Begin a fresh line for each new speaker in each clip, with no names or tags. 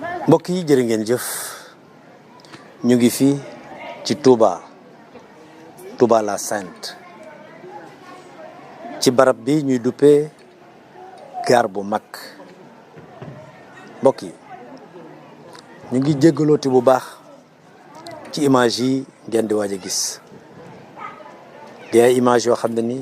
mbokk yi jërë ngeen jëf ñu ngi fii ci Touba la Sainte ci barab bi ñuy duppee gaar bu mag mbokk yi ñu ngi jéggalooti bu baax ci image yi ngeen di waaj a gis di ay image yoo xam ne ni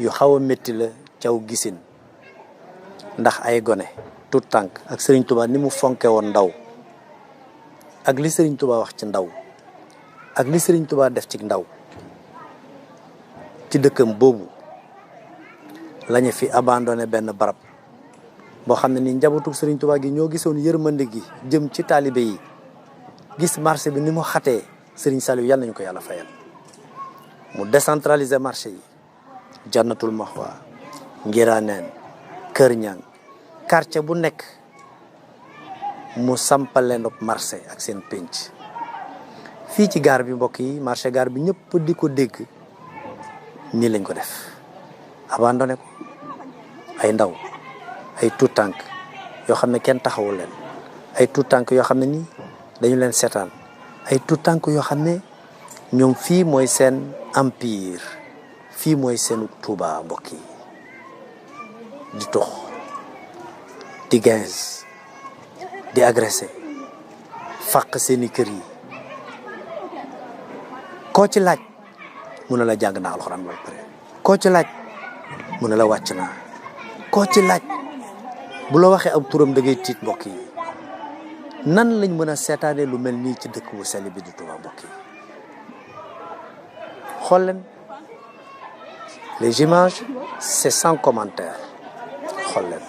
yu xaw a métti la caw gisin ndax ay gone tout tànk ak Serigne Touba ni mu fonke woon ndaw ak li Serigne Touba wax ci ndaw ak li Serigne Touba def ci ndaw ci dëkkam boobu lañu fi abandonné benn barab boo xam ne ni njabootu Serigne Touba gi ñoo gisoon yërmande gi jëm ci taalibe yi gis marché bi ni mu xatee Serigne Saliou yal nañu ko yàlla fayal mu décentraliser marché yi Jannatul Mahwa Ngiraneen Kër Ñang quartier bu nekk mu sampal leen marché ak seen pénc fii ci gaar bi mbokk yi marché gaar bi ñëpp di ko dégg nii lañ ko def abandonné ko ay ndaw ay tuut tànk yoo xam ne kenn taxawul leen ay tuut tànk yoo xam ne nii dañu leen seetaan ay tuut tànk yoo xam ne ñoom fii mooy seen empire fii mooy seenu Touba mbokk yi di tux di gaz di agressé fàq seeni kër yi koo ci laaj mu ne la jàng naa alxuraan ba pare koo ci laaj mu ne la wàcc naa koo ci laaj bu la waxee ab turam da ngay tiit mbokk yi nan lañ mën a seetaanee lu mel nii ci dëkk bu sell bi di Touba mbokk yi xool leen les images c'est sans commentaire xool leen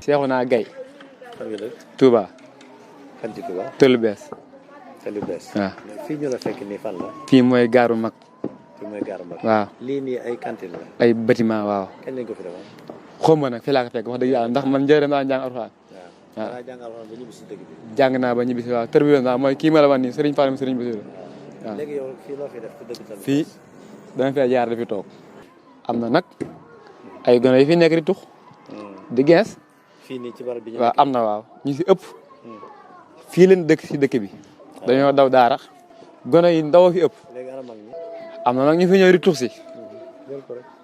Cheikhouna Gaye
xam nga dëgg
Touba
fan ci Touba
Tëlu Bees
waaw fii ñu la fekk nii fan la
fii mooy gaaru mag
fii mooy gaaru mag
waaw
lii nii ay cantine la
ay bâtiment waaw
kañ lañ ko fi defoon
xaw ma nag fii laa ko fekk wax dëgg yàlla ndax man njëriñ naa jàng alxuraan
waaw jàng alxuraan ba ñibbi si dëkk bi
jàng naa ba ñibbi si waaw tër bi naa mooy kii ma la wax nii Serigne Fall Serigne Bassirou waaw
léegi yow fii loo fi def ci dëkk Tëlu
fii dama fee jaar dafi toog am na nag ay gone yi fi nekk di tux di gees
fii nii ci barab bi
waaw am na waaw ñu si ëpp fii leen dëkk si dëkk bi dañoo daw daara gone yi ndaw fi ëpp
léegi ana mag ñi
am na nag ñu fi ñëw di tux si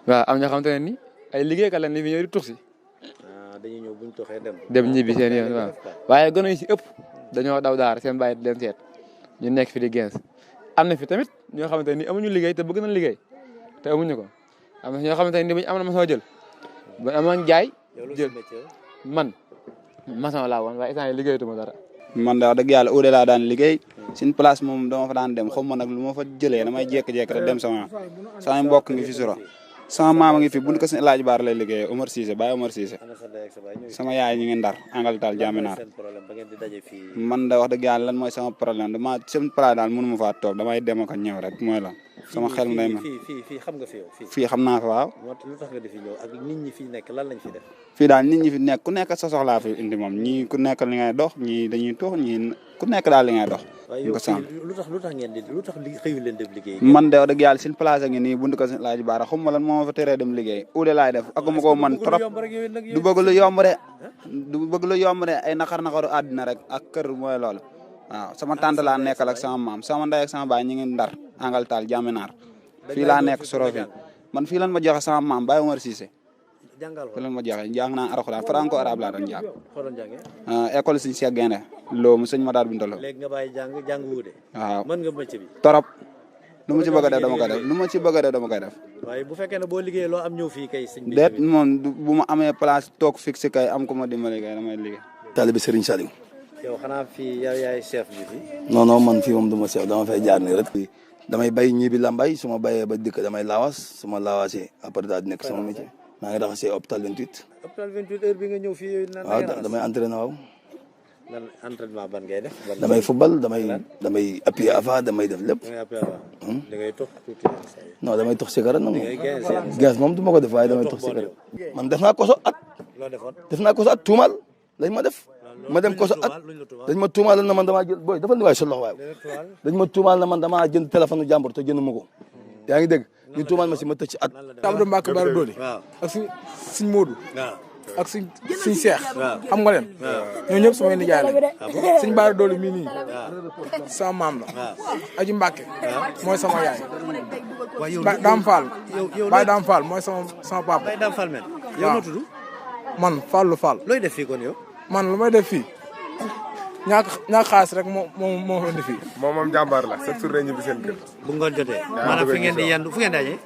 waaw am ñoo xamante ne ni ay liggéeykat lañ ni fi ñëw di tux si
dañuy ñëw buñ toxee
dem ñibbi seen yoon waaw waaye gone yi si ëpp dañoo daw daara seen bàyyi leen seet ñu nekk fi di gens am na fi tamit ñoo xamante ni amuñu liggéey te bëgg nañ liggéey te amuñu ko am na ñoo xamante ni buñ am na ma soo jël ba amoon jaay jël man maçon laa woon waaye instant yi liggéeyatuma dara.
man de wax dëgg yàlla uude laa daan liggéey suñ place moom dama fa daan dem xaw ma nag lu ma fa jëlee damay jékki-jékki rek dem sama mbokk ngi fi suro sama maama ngi fi buñ ko seen laaj baar lay liggéeyee Omar Cissé Baye Omar Cissé sama yaay ñu ngi ndar Angaltal Jaminaar man de wax dëgg yàlla lan mooy sama problème dama seen place daal mënu ma faa toog damay dem ak ñëw rek mooy lan sama xel mu day ma
fii xam nga fi yow
fii xam naa fa waaw
lu tax nga di fi ñëw ak nit ñi fi nekk lan lañ fi def
fii daal nit ñi fi nekk ku nekk sa soxlaa fi indi moom ñii ku nekk li ngay dox ñii dañuy tox ñii ku nekk daal li ngay dox ñu ko sàmm
lu tax ngeen di lu tax xëyu leen dem liggéey
man de wax dëgg yàlla seen place a ngi nii buntu ko laaj baara xam ma lan moo ma fa teree dem liggéey uude laay def ak ma ko man trop du bëgg lu yomb de ay naqaru àddina rek ak kër mooy loolu waaw sama tante laa nekkal ak sama maam sama ndey ak sama baay ñu ngi ndar Angaltal Jaminaar fii laa nekk soro fi man fii lan ma joxe sama maam Baye Omar Cissé
jàngal
fa lan ma jeexee jàng naa alxuraan franco arabe laa doon jàng.
foo doon jàngee.
école suñu Cheikh Gaynde loo mu sëñ Madaar Binta Lo.
léegi nga bàyyi jàng wuude.
waaw
mën nga métier bi.
torop lu ma ci bëgg a def dama koy def lu ma ci bëgg a def dama koy def.
waaye bu fekkee ne boo liggéeyee loo am ñëw fii kay sëñ bi.
déet moom bu ma amee place toog fixe kay am ko ma dimbali kay damay liggéey.
taalibe Serigne Saliou.
yow xanaa fii yow yaay chef bi fii.
non man fii moom du ma chef dama fay jaar nii rek. damay bay ñibi lambay su ma bayee ba dikk damay laawas su ma laawaasee après daal di nekk sama métier. maa ngi raxasee hôpital 28.
hôpital 28 heure bi nga ñëw fii.
waaw damay entraîné waaw.
lan entraînement ban ngay def.
damay football damay appuyer avant damay def lépp.
da ngay tox tuuti.
non damay tox cigarette nag moom. gaz moom du ma ko def waaye damay tox cigarette. man def naa koso at.
loo defoon
def naa koso at tuumal lañ ma def. ma dem koso at dañ ma tuumaal na man damaa jël booy dafa ni waay sa loxo waay dañ ma tuumaal na man damaa jënd téléphone jàmbur te jënd ma ko yaa ngi dégg ñu tuumaal ma si ma tëj ci at.
Abdou Mbacke Bara Dolly ak suñ Modou ak suñ Cheikh xam nga leen ñoo ñëpp samay nijaay la suñ Bara Dolly mii nii sama maam la Aji Mbacke mooy sama yaay Dame Fall Baye Dame Fall mooy sama papa
Baye Dame Fall men yow noo tudd
man Fallou Fall
looy def fii kon yow
man lu may def fii ñàkk xaalis rek moo indi fii.
moom jàmbaar la chaque jour ñibbi seen kër.
bu ngoon jotee. maanaam fi ngeen di yendu fu ngeen di añee.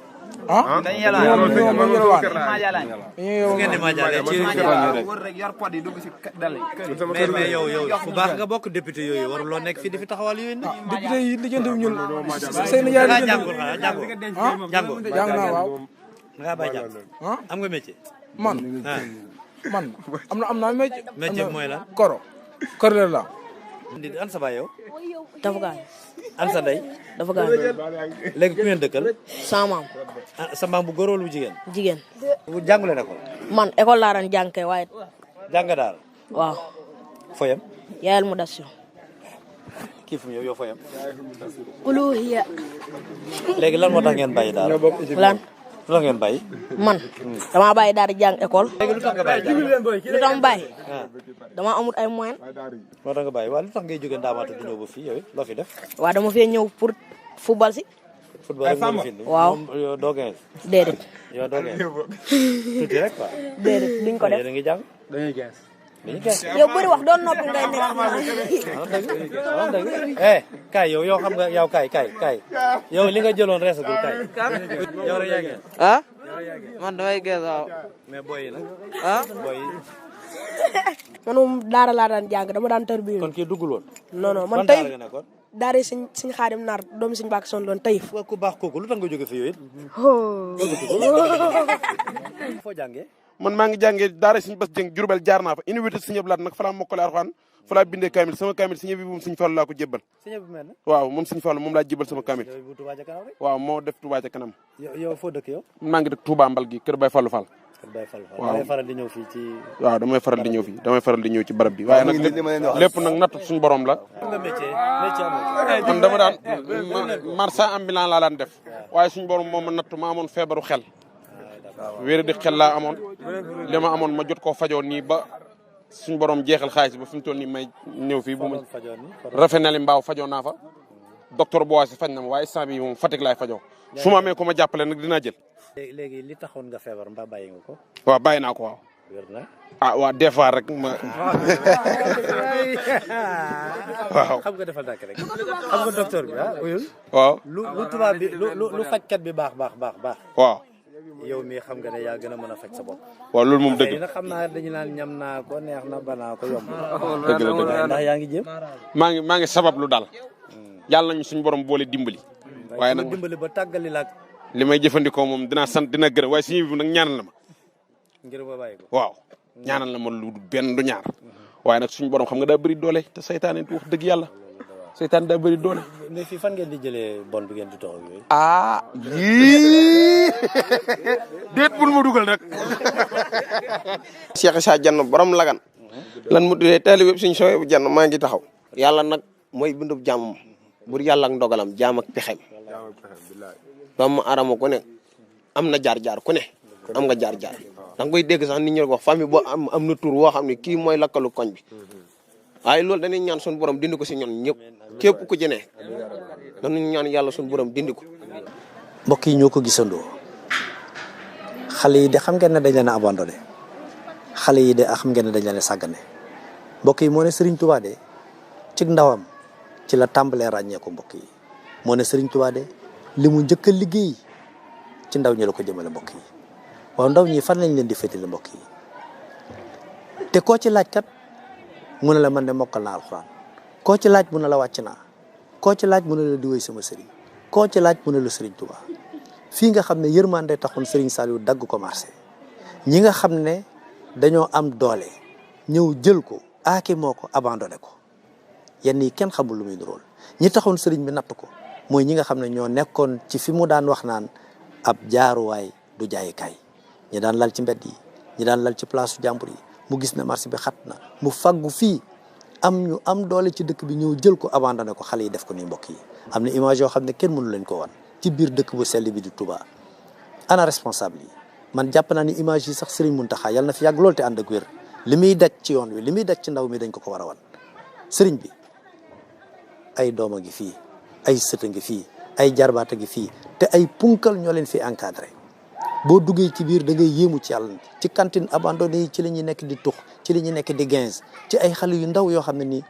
dañuy yalwaan fu
ngeen di maajaale ci mais yow fu baax nga bokk député yooyu waruloo nekk fii di fi taxawal yooyu nag.
député yi lijjanti ñun seen yaay lijjanti
jàngoo
jàng naa waaw.
da ngaa bàyyi jàng am nga métier.
man am naa métier.
métier mooy lan.
koro la.
an sa baay yow.
dafa gaañ.
an sa ndey.
dafa gaañ.
léegi ku ngeen dëkkal.
sama maam.
ah sa maam bu góor wala bu jigéen.
jigéen.
bu jàngule na ko.
man école laa daan jàng kay waaye.
jàng daal.
waaw.
foyam.
yaayal mu das yow.
kii fu mu yow foyam.
uluhiya.
léegi lan moo tax ngeen bàyyi daal.
lan.
lu tax ngeen bàyyi.
man damaa bàyyi daal di jàng école.
léegi lu tax nga bàyyi jàng.
lu tax ma bàyyi. damaa amul ay moyens.
moo tax nga bàyyi waaw lu tax ngay jógee Ndaamaatu di ñëw ba fii yow it loo fi def.
waaw dama fee ñëw pour football si.
football rek moo fi indi.
waaw
yow doo gañ.
déedéet.
yow doo gañ tuuti rek quoi.
déedéet duñ ko def.
yéen a ngi jàng.
dañuy gees.
dañuy gees.
yow bëri wax doon noppi ngay nekk.
kaay yow xam nga yow kaay yow li nga jëloon reesagul kaay. yow rek yaa ngi
ah man damay gees waaw.
mais boy yi nag.
ah
boy yi.
man moom daara laa daan jàng dama daan tër bi.
kon kii duggul woon.
non man
ban
tey
daara nga nekkoon.
daara suñ xaadim naar doomu suñ bàkk son doon tayif.
ku baax kooku lu tax nga jóge fi yow it. foo jàngee.
man maa ngi jàngee daara Sëñ Bass Dieng Jurbel jaar naa fa université Sëñ Abdu Lahat nag fa laa mokkale Alxuraan fa laa bindee kaamil sama kaamil Sëñ bi moom Sëñ Fallu laa ko jébbal. waaw moom Sëñ Fallu moom laa jébbal sama kaamil. waaw moo def Touba ca kanam.
yow foo dëkk yow.
maa ngi dëkk Touba Mbal gi kër Baye Fallu Fall.
waaw damay faral di ñëw fii ci.
waaw damay faral di ñëw fii damay faral di ñëw ci barab bi waaye nag lépp nag natt suñu borom la.
nga métier
man dama daan marchand ambulant laa daan def waaye suñu borom moom ma natt ma amoon feebaru xel. wéer di xel laa amoon li ma amoon ma jot koo fajoo nii ba suñu borom jeexal xaalis ba fi mu toll nii may ñëw fii bu ma rafet na li mbaaw fajoo naa fa docteur Boissy faj na ma waaye instant bi moom Fatick laay fajoo su ma amee ko ma jàppale nag dinaa jël.
léegi li taxoon nga feebar mbaa bàyyi nga ko.
waaw bàyyi naa ko waaw.
wér na.
ah waa des fois rek ma. waaw.
xam nga defal dàkk rek xam nga docteur bi uyul.
waaw
lu tubaab bi lu fajkat bi baax.
waaw.
yow mii xam nga ne yaa gën a mën a faj sa bopp.
waaw loolu moom dëgg
nag xam naa dañu naan ñam naa ko neex na banaa ko yomb.
dëgg la
ndax yaa ngi jéem.
maa ngi sabab lu daal. yàlla nañu suñu borom boole dimbali. waaye nag
dimbali ba tàggali la
li may jëfandikoo moom dinaa sant dina gërëm waaye suñu bi nag ñaanal na ma.
ngir ba bàyyi ko.
waaw ñaanal na ma lu benn du ñaar. waaye nag suñu borom xam nga daa bëri doole te saytaane wax dëgg yàlla. seytaan daa bëri doole.
mais fii fan ngeen di jëlee bon bi ngeen di toog yooyu.
yii déet bul ma dugal rek.
Cheikh Issa Dienne borom lagan lan mu tuddee taalibe bi suñu sooy bu Dienne maa ngi taxaw. yàlla nag mooy bindub jàmmam bur yàlla ak ndogalam jaam ak pexem doomu aadama ku ne am na jaar-jaar ku ne am nga jaar-jaar da nga koy dégg sax nit ñi wax famille boo am na tur woo xam ne kii mooy lakkalu koñ bi waaye loolu dañuy ñaan suñu borom dindi ko si ñun ñëpp képp ku ci ne dañuy ñaan yàlla suñu borom dindi ko.
mbokk yi ñoo ko gisandoo xale yi de xam ngeen ne dañ leen a abandonné xale yi de xam ngeen ne dañ leen a sàggane mbokk yi moo ne Serigne Touba de ci ndawam ci la tàmbalee ràññeeku mbokk yi moo ne Serigne Touba de li mu njëkk a liggéey ci ndaw ñi la ko jëmale mbokk yi waaw ndaw ñi fan lañ leen di féetale mbokk yi te koo ci laaj kat mu ne la man de mokkal naa alxuraan koo ci laaj mu ne la wàcc naa koo ci laaj mu ne la di woy sama sëriñ koo ci laaj mu ne la Serigne Touba fii nga xam ne yërmande taxoon Serigne Saliou dagg ko marché ñi nga xam ne dañoo am doole ñëw jël ko aaki moo ko abandonné ko yenn yi kenn xamul lu muy nirool ñi taxoon sëriñ bi natt ko mooy ñi nga xam ne ñoo nekkoon ci fi mu daan wax naan ab jaaruwaay du jaayikaay ñi daan lal ci mbedd yi ñi daan lal ci place su jàmbur yi mu gis ne marché bi xat na mu faggu fii am ñu am doole ci dëkk bi ñëw jël ko abandonné ko xale yi def ko ni mbokk yi am na image yoo xam ne kenn mënu leen ko wan ci biir dëkk bu sell bi di Touba ana responsable yi man jàpp naa ni image yi sax Serigne Mountakha yàlla na fi yàgg lool te ànd ak wér li muy daj ci yoon wi li muy daj ci ndaw mi dañ ko war a wan Serigne bi ay dooma ngi fii ay sëta ngi fii ay jarbaata ngi fii te ay punkal ñoo leen fi encadré boo duggee ci biir da ngay yéemu ci yàlla ci cantine abandonné yi ci la ñuy nekk di tux ci la ñuy nekk di ginze ci ay xale yu ndaw yoo xam ne nii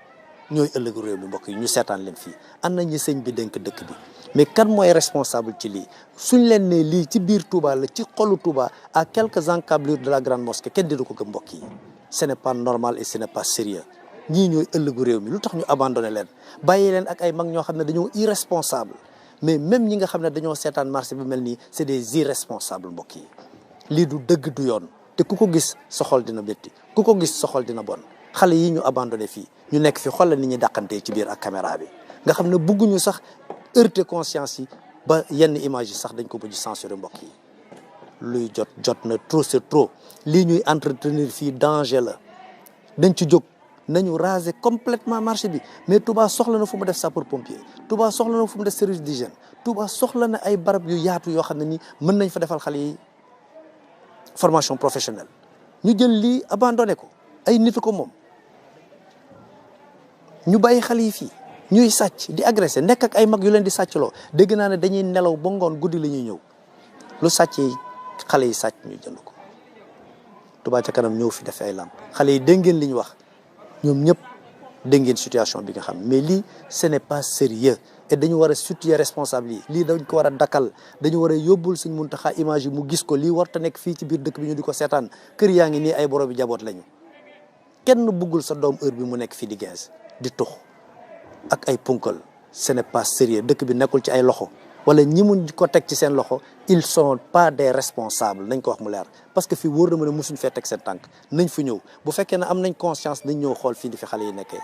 ñooy ëllëg réew mi mbokk yi ñu seetaan leen fii am na ñi sëñ bi dénk dëkk bi mais kan mooy responsable ci lii suñ leen ne lii ci biir Touba la ci xolu Touba à quelques encablures de la grande mosquée kenn dina ko gëm mbokk yi ce n'est pas normal et ce n'est pas sérieux ñii ñooy ëllëgu réew mi lu tax ñu abandonné leen bàyyi leen ak ay mag ñoo xam ne dañoo irresponsable mais même ñi nga xam ne dañoo seetaan marché bi mel nii c'est des irresponsables mbokk yi lii du dëgg du yoon te ku ko gis sa xol dina métti ku ko gis sa xol dina bon xale yi ñu abandonné fii ñu nekk fi xoolal nit ñi dàqantee ci biir ak caméra bi nga xam ne bugguñu sax heurter conscience yi ba yenn image yi sax dañ ko bëgg censurer mbokk yi luy jot na trop c'est trop lii ñuy entretenir fii danger la dañ ci jóg nañu raser complètement marché bi mais Touba soxla na fu mu def sapeur pompier Touba soxla na fu mu def service d'hygiène Touba soxla na ay barab yu yaatu yoo xam ne nii mën nañ fa defal xale yi formation professionnelle ñu jël lii abandonné ko ay nit ko moom ñu bàyyi xale yi fii ñuy sàcc di agressé nekk ak ay mag yu leen di sàccloo dégg naa ne dañuy nelaw ba ngoon guddi la ñuy ñëw lu sàcc yi xale yi sàcc ñu jënd ko Touba ca kanam ñëw fi def ay lamp xale yi dégg ngeen li ñu wax ñoom ñëpp dégg ngeen situation bi nga xam mais lii ce n'est pas sérieux et dañu war a situer responsable yi lii dañ ko war a dakkal dañu war a yóbbul Sëñ Muntaxa image yi mu gis ko lii warta nekk fii ci biir dëkk bi ñu di ko seetaan kër yaa ngi nii ay borom bi jaboot lañu kenn buggul sa doom heure bi mu nekk fii di ginze di tux ak ay punkal ce n'est pas sérieux dëkk bi nekkul ci ay loxo wala ñi mun ko teg ci seen loxo ils sont pas des responsables nañ ko wax mu leer parce que fii wóor na ma ne mosuñ fee teg seen tànk nañ fi ñëw bu fekkee ne am nañ conscience nañ ñëw xool fii di fi xale yi nekkee